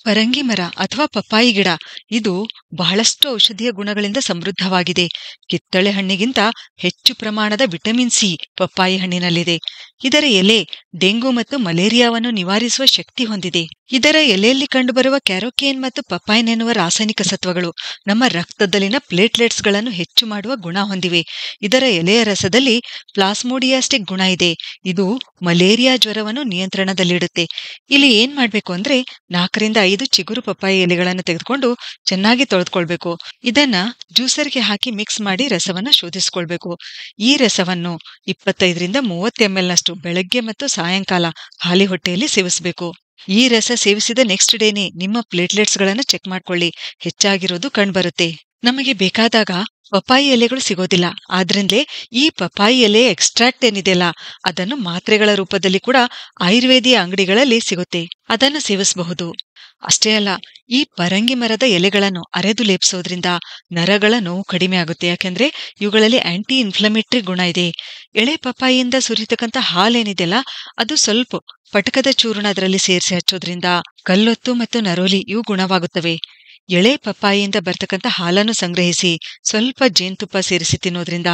ಪರಂಗಿ ಮರ ಅಥವಾ ಪಪ್ಪಾಯಿ ಗಿಡ ಇದು ಬಹಳಷ್ಟು ಔಷಧೀಯ ಗುಣಗಳಿಂದ ಸಮೃದ್ಧವಾಗಿದೆ. ಕಿತ್ತಳೆ ಹಣ್ಣಿಗಿಂತ ಹೆಚ್ಚು ಪ್ರಮಾಣದ ವಿಟಮಿನ್ ಸಿ ಪಪ್ಪಾಯಿ ಹಣ್ಣಿನಲ್ಲಿದೆ. ಇದರ ಎಲೆ ಡೆಂಗು ಮತ್ತು ಮಲೇರಿಯಾವನ್ನು ನಿವಾರಿಸುವ ಶಕ್ತಿ ಹೊಂದಿದೆ. ಇದರ ಎಲೆಯಲ್ಲಿ ಕಂಡುಬರುವ ಕ್ಯಾರೋಕೇನ್ ಮತ್ತು ಪಪ್ಪಾಯಿನ್ ಎನ್ನುವ ರಾಸಾಯನಿಕ ಸತ್ವಗಳು ನಮ್ಮ ರಕ್ತದಲ್ಲಿನ ಪ್ಲೇಟ್ಲೆಟ್ಸ್ಗಳನ್ನು ಹೆಚ್ಚು ಮಾಡುವ ಗುಣ ಹೊಂದಿವೆ. ಇದರ ಎಲೆಯ ರಸದಲ್ಲಿ ಪ್ಲಾಸ್ಮೋಡಿಯಾಸ್ಟಿಕ್ ಗುಣ ಇದೆ. ಇದು ಮಲೇರಿಯಾ ಜ್ವರವನ್ನು ನಿಯಂತ್ರಣದಲ್ಲಿಡುತ್ತೆ. ಇಲ್ಲಿ ಏನ್ ಮಾಡ್ಬೇಕು ಅಂದ್ರೆ 4-5 ಚಿಗುರು ಪಪ್ಪಾಯಿ ಎಲೆಗಳನ್ನು ತೆಗೆದುಕೊಂಡು ಚೆನ್ನಾಗಿ ತೊಳೆದುಕೊಳ್ಬೇಕು. ಇದನ್ನ ಜ್ಯೂಸರ್ಗೆ ಹಾಕಿ ಮಿಕ್ಸ್ ಮಾಡಿ ರಸವನ್ನ ಶೋಧಿಸಿಕೊಳ್ಬೇಕು. ಈ ರಸವನ್ನು 25-30 ml ನಷ್ಟು ಬೆಳಗ್ಗೆ ಮತ್ತು ಸಾಯಂಕಾಲ ಖಾಲಿ ಹೊಟ್ಟೆಯಲ್ಲಿ ಸೇವಿಸಬೇಕು. ಈ ರಸ ಸೇವಿಸಿದ ನೆಕ್ಸ್ಟ್ ಡೇನೆ ನಿಮ್ಮ ಪ್ಲೇಟ್ಲೆಟ್ಸ್ ಗಳನ್ನು ಚೆಕ್ ಮಾಡ್ಕೊಳ್ಳಿ. ಹೆಚ್ಚಾಗಿರೋದು ಕಂಡುಬರುತ್ತೆ. ನಮಗೆ ಬೇಕಾದಾಗ ಪಪ್ಪಾಯಿ ಎಲೆಗಳು ಸಿಗೋದಿಲ್ಲ. ಆದ್ರಿಂದಲೇ ಈ ಪಪ್ಪಾಯಿ ಎಲೆ ಎಕ್ಸ್ಟ್ರಾಕ್ಟ್ ಏನಿದೆಯಲ್ಲ ಅದನ್ನು ಮಾತ್ರೆಗಳ ರೂಪದಲ್ಲಿ ಕೂಡ ಆಯುರ್ವೇದಿಯ ಅಂಗಡಿಗಳಲ್ಲಿ ಸಿಗುತ್ತೆ. ಅದನ್ನು ಸೇವಿಸಬಹುದು. ಅಷ್ಟೇ ಅಲ್ಲ, ಈ ಪರಂಗಿ ಮರದ ಎಲೆಗಳನ್ನು ಅರೆದು ಲೇಪಿಸೋದ್ರಿಂದ ನರಗಳ ನೋವು ಕಡಿಮೆ ಆಗುತ್ತೆ. ಯಾಕೆಂದ್ರೆ ಇವುಗಳಲ್ಲಿ ಆಂಟಿ ಇನ್ಫ್ಲಮೇಟರಿ ಗುಣ ಇದೆ. ಎಳೆ ಪಪ್ಪಾಯಿಯಿಂದ ಸುರಿತಕ್ಕಂಥ ಹಾಲೇನಿದೆಯಲ್ಲ ಅದು ಸ್ವಲ್ಪ ಪಟಕದ ಚೂರ್ಣ ಅದರಲ್ಲಿ ಸೇರಿಸಿ ಹಚ್ಚೋದ್ರಿಂದ ಕಲ್ಲೊತ್ತು ಮತ್ತು ನರೋಲಿ ಇವು ಗುಣವಾಗುತ್ತವೆ. ಎಳೆ ಪಪ್ಪಾಯಿಯಿಂದ ಬರ್ತಕ್ಕಂಥ ಹಾಲನ್ನು ಸಂಗ್ರಹಿಸಿ ಸ್ವಲ್ಪ ಜೇನುತುಪ್ಪ ಸೇರಿಸಿ ತಿನ್ನೋದ್ರಿಂದ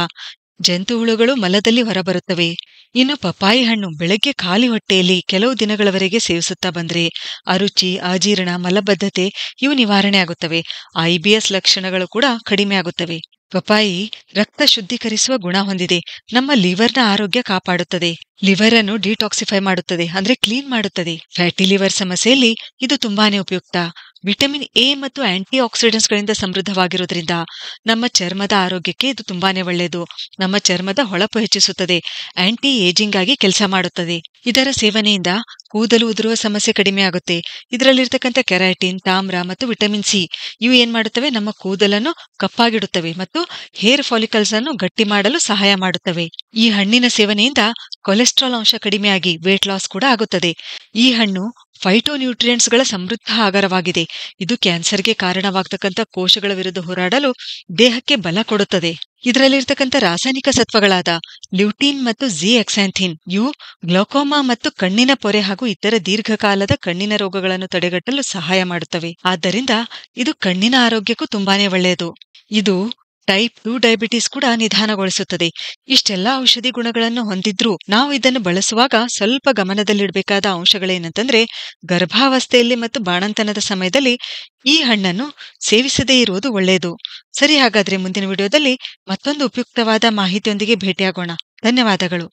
ಜಂತು ಹುಳುಗಳು ಮಲದಲ್ಲಿ ಹೊರಬರುತ್ತವೆ. ಇನ್ನು ಪಪ್ಪಾಯಿ ಹಣ್ಣು ಬೆಳಗ್ಗೆ ಖಾಲಿ ಹೊಟ್ಟೆಯಲ್ಲಿ ಕೆಲವು ದಿನಗಳವರೆಗೆ ಸೇವಿಸುತ್ತಾ ಬಂದ್ರೆ ಅರುಚಿ, ಅಜೀರ್ಣ, ಮಲಬದ್ಧತೆ ಇವು ನಿವಾರಣೆ ಆಗುತ್ತವೆ. IBS ಲಕ್ಷಣಗಳು ಕೂಡ ಕಡಿಮೆ ಆಗುತ್ತವೆ. ಪಪ್ಪಾಯಿ ರಕ್ತ ಶುದ್ಧೀಕರಿಸುವ ಗುಣ ಹೊಂದಿದೆ. ನಮ್ಮ ಲಿವರ್ನ ಆರೋಗ್ಯ ಕಾಪಾಡುತ್ತದೆ. ಲಿವರ್ ಅನ್ನು ಡಿಟಾಕ್ಸಿಫೈ ಮಾಡುತ್ತದೆ, ಅಂದ್ರೆ ಕ್ಲೀನ್ ಮಾಡುತ್ತದೆ. ಫ್ಯಾಟಿ ಲಿವರ್ ಸಮಸ್ಯೆಯಲ್ಲಿ ಇದು ತುಂಬಾನೇ ಉಪಯುಕ್ತ. ವಿಟಮಿನ್ ಎ ಮತ್ತು ಆಂಟಿ ಆಕ್ಸಿಡೆಂಟ್ಸ್ ಗಳಿಂದ ಸಮೃದ್ಧವಾಗಿರೋದ್ರಿಂದ ನಮ್ಮ ಚರ್ಮದ ಆರೋಗ್ಯಕ್ಕೆ ಇದು ತುಂಬಾನೇ ಒಳ್ಳೆಯದು. ನಮ್ಮ ಚರ್ಮದ ಹೊಳಪು ಹೆಚ್ಚಿಸುತ್ತದೆ. ಆಂಟಿ ಏಜಿಂಗ್ ಆಗಿ ಕೆಲಸ ಮಾಡುತ್ತದೆ. ಇದರ ಸೇವನೆಯಿಂದ ಕೂದಲು ಉದುರುವ ಸಮಸ್ಯೆ ಕಡಿಮೆ ಆಗುತ್ತೆ. ಇದರಲ್ಲಿರ್ತಕ್ಕಂಥ ಕೆರಾಟಿನ್, ತಾಮ್ರ ಮತ್ತು ವಿಟಮಿನ್ ಸಿ ಇವು ಏನ್ ಮಾಡುತ್ತವೆ, ನಮ್ಮ ಕೂದಲನ್ನು ಕಪ್ಪಾಗಿಡುತ್ತವೆ ಮತ್ತು ಹೇರ್ ಫಾಲಿಕಲ್ಸ್ ಅನ್ನು ಗಟ್ಟಿ ಮಾಡಲು ಸಹಾಯ ಮಾಡುತ್ತವೆ. ಈ ಹಣ್ಣಿನ ಸೇವನೆಯಿಂದ ಕೊಲೆಸ್ಟ್ರಾಲ್ ಅಂಶ ಕಡಿಮೆಯಾಗಿ ವೇಟ್ ಲಾಸ್ ಕೂಡ ಆಗುತ್ತದೆ. ಈ ಹಣ್ಣು ಫೈಟೋನ್ಯೂಟ್ರಿಯೆಂಟ್ಸ್ ಗಳ ಸಮೃದ್ಧ ಆಗರವಾಗಿದೆ. ಇದು ಕ್ಯಾನ್ಸರ್ಗೆ ಕಾರಣವಾಗತಕ್ಕಂಥ ಕೋಶಗಳ ವಿರುದ್ಧ ಹೋರಾಡಲು ದೇಹಕ್ಕೆ ಬಲ ಕೊಡುತ್ತದೆ. ಇದರಲ್ಲಿರ್ತಕ್ಕಂಥ ರಾಸಾಯನಿಕ ಸತ್ವಗಳಾದ ಲ್ಯೂಟೀನ್ ಮತ್ತು ಝಿಎಕ್ಸಾಂಥಿನ್ ಇವು ಗ್ಲೋಕೋಮಾ ಮತ್ತು ಕಣ್ಣಿನ ಪೊರೆ ಹಾಗೂ ಇತರ ದೀರ್ಘಕಾಲದ ಕಣ್ಣಿನ ರೋಗಗಳನ್ನು ತಡೆಗಟ್ಟಲು ಸಹಾಯ ಮಾಡುತ್ತವೆ. ಆದ್ದರಿಂದ ಇದು ಕಣ್ಣಿನ ಆರೋಗ್ಯಕ್ಕೂ ತುಂಬಾನೇ ಒಳ್ಳೆಯದು. ಇದು ಟೈಪ್ 2 ಡಯಾಬಿಟಿಸ್ ಕೂಡ ನಿಧಾನಗೊಳಿಸುತ್ತದೆ. ಇಷ್ಟೆಲ್ಲಾ ಔಷಧಿ ಗುಣಗಳನ್ನು ಹೊಂದಿದ್ರೂ ನಾವು ಇದನ್ನು ಬಳಸುವಾಗ ಸ್ವಲ್ಪ ಗಮನದಲ್ಲಿಡಬೇಕಾದ ಅಂಶಗಳೇನಂತಂದ್ರೆ ಗರ್ಭಾವಸ್ಥೆಯಲ್ಲಿ ಮತ್ತು ಬಾಣಂತನದ ಸಮಯದಲ್ಲಿ ಈ ಹಣ್ಣನ್ನು ಸೇವಿಸದೇ ಇರುವುದು ಒಳ್ಳೆಯದು. ಸರಿ, ಹಾಗಾದ್ರೆ ಮುಂದಿನ ವಿಡಿಯೋದಲ್ಲಿ ಮತ್ತೊಂದು ಉಪಯುಕ್ತವಾದ ಮಾಹಿತಿಯೊಂದಿಗೆ ಭೇಟಿಯಾಗೋಣ. ಧನ್ಯವಾದಗಳು.